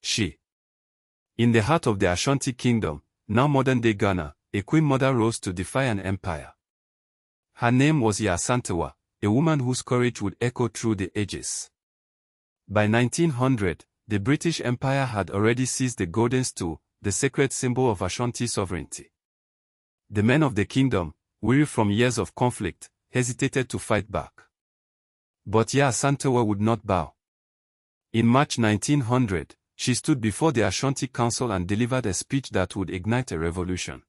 she. In the heart of the Ashanti kingdom, now modern-day Ghana, a queen mother rose to defy an empire. Her name was Yaa Asantewaa, a woman whose courage would echo through the ages. By 1900, the British Empire had already seized the Golden Stool, the sacred symbol of Ashanti sovereignty. The men of the kingdom, weary from years of conflict, hesitated to fight back. But Yaa Asantewaa would not bow. In March 1900, she stood before the Ashanti Council and delivered a speech that would ignite a revolution.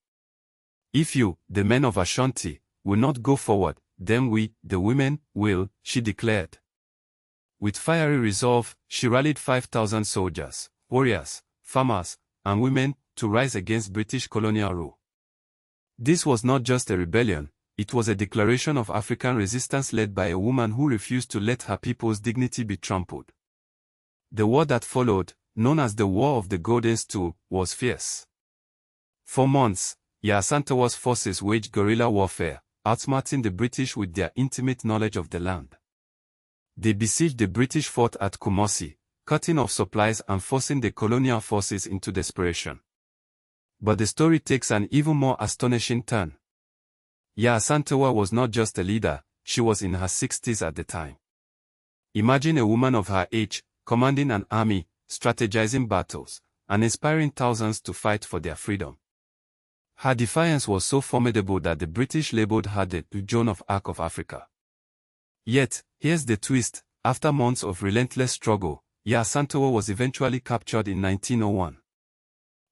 If you, the men of Ashanti, will not go forward, then we, the women, will, she declared. With fiery resolve, she rallied 5,000 soldiers, warriors, farmers, and women to rise against British colonial rule. This was not just a rebellion, it was a declaration of African resistance led by a woman who refused to let her people's dignity be trampled. The war that followed, known as the War of the Golden Stool, was fierce. For months, Yaa Asantewaa's forces waged guerrilla warfare, outsmarting the British with their intimate knowledge of the land. They besieged the British fort at Kumasi, cutting off supplies and forcing the colonial forces into desperation. But the story takes an even more astonishing turn. Yaa Asantewaa was not just a leader, she was in her 60s at the time. Imagine a woman of her age, commanding an army, strategizing battles, and inspiring thousands to fight for their freedom. Her defiance was so formidable that the British labeled her the Joan of Arc of Africa. Yet, here's the twist, after months of relentless struggle, Yaa Asantewaa was eventually captured in 1901.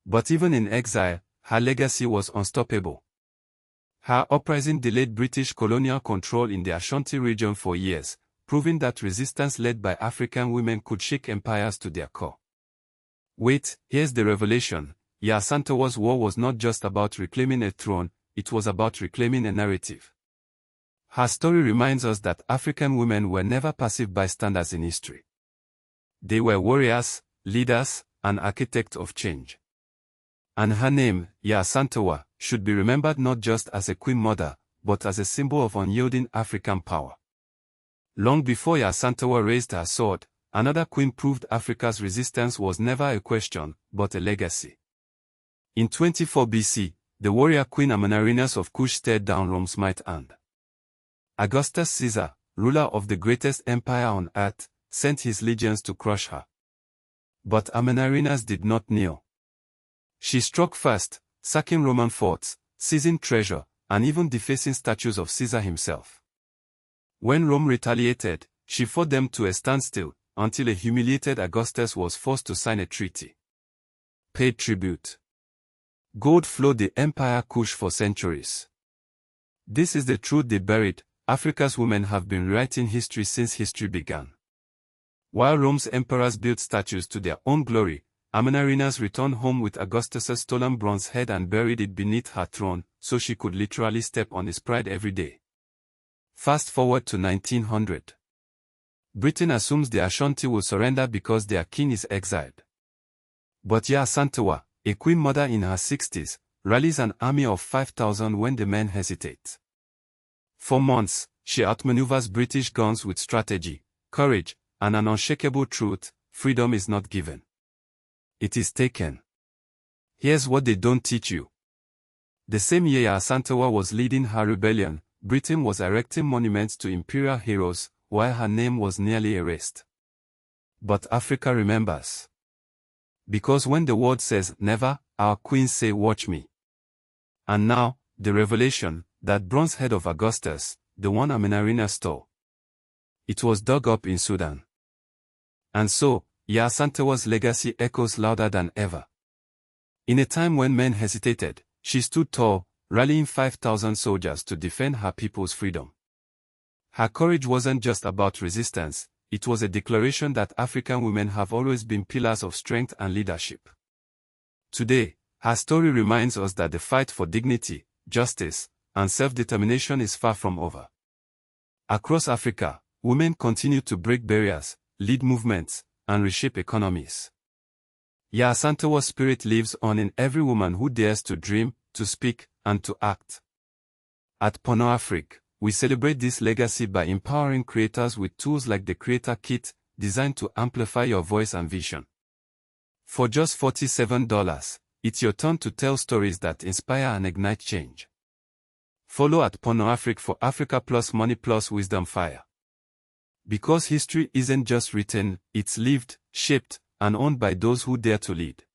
But even in exile, her legacy was unstoppable. Her uprising delayed British colonial control in the Ashanti region for years, proving that resistance led by African women could shake empires to their core. Wait, here's the revelation. Yaa Asantewaa's war was not just about reclaiming a throne, it was about reclaiming a narrative. Her story reminds us that African women were never passive bystanders in history. They were warriors, leaders, and architects of change. And her name, Yaa Asantewaa, should be remembered not just as a queen mother, but as a symbol of unyielding African power. Long before Yaa Asantewaa raised her sword, another queen proved Africa's resistance was never a question, but a legacy. In 24 BC, the warrior Queen Amanirenas of Kush stared down Rome's might and Augustus Caesar, ruler of the greatest empire on earth, sent his legions to crush her. But Amanirenas did not kneel. She struck first, sacking Roman forts, seizing treasure, and even defacing statues of Caesar himself. When Rome retaliated, she fought them to a standstill, until a humiliated Augustus was forced to sign a treaty. Paid tribute. Gold flowed the empire Kush for centuries. This is the truth they buried. Africa's women have been rewriting history since history began. While Rome's emperors built statues to their own glory, Amanirenas returned home with Augustus's stolen bronze head and buried it beneath her throne, so she could literally step on his pride every day. Fast forward to 1900. Britain assumes the Ashanti will surrender because their king is exiled. But Yaa Asantewaa, a queen mother in her 60s, rallies an army of 5,000 when the men hesitate. For months, she outmaneuvers British guns with strategy, courage, and an unshakable truth: freedom is not given. It is taken. Here's what they don't teach you. The same year Yaa Asantewaa was leading her rebellion, Britain was erecting monuments to imperial heroes, while her name was nearly erased. But Africa remembers. Because when the world says never, our queens say watch me. And now, the revelation, that bronze head of Augustus, the one Amanirenas stole. It was dug up in Sudan. And so, Yaa Asantewaa's legacy echoes louder than ever. In a time when men hesitated, she stood tall, rallying 5,000 soldiers to defend her people's freedom. Her courage wasn't just about resistance, it was a declaration that African women have always been pillars of strength and leadership. Today, her story reminds us that the fight for dignity, justice, and self-determination is far from over. Across Africa, women continue to break barriers, lead movements, and reshape economies. Yaa Asantewaa's spirit lives on in every woman who dares to dream, to speak, and to act. At Pono Afrique, we celebrate this legacy by empowering creators with tools like the Creator Kit, designed to amplify your voice and vision. For just $47, it's your turn to tell stories that inspire and ignite change. Follow at @PornoAfric for Africa Plus Money Plus Wisdom Fire. Because history isn't just written, it's lived, shaped, and owned by those who dare to lead.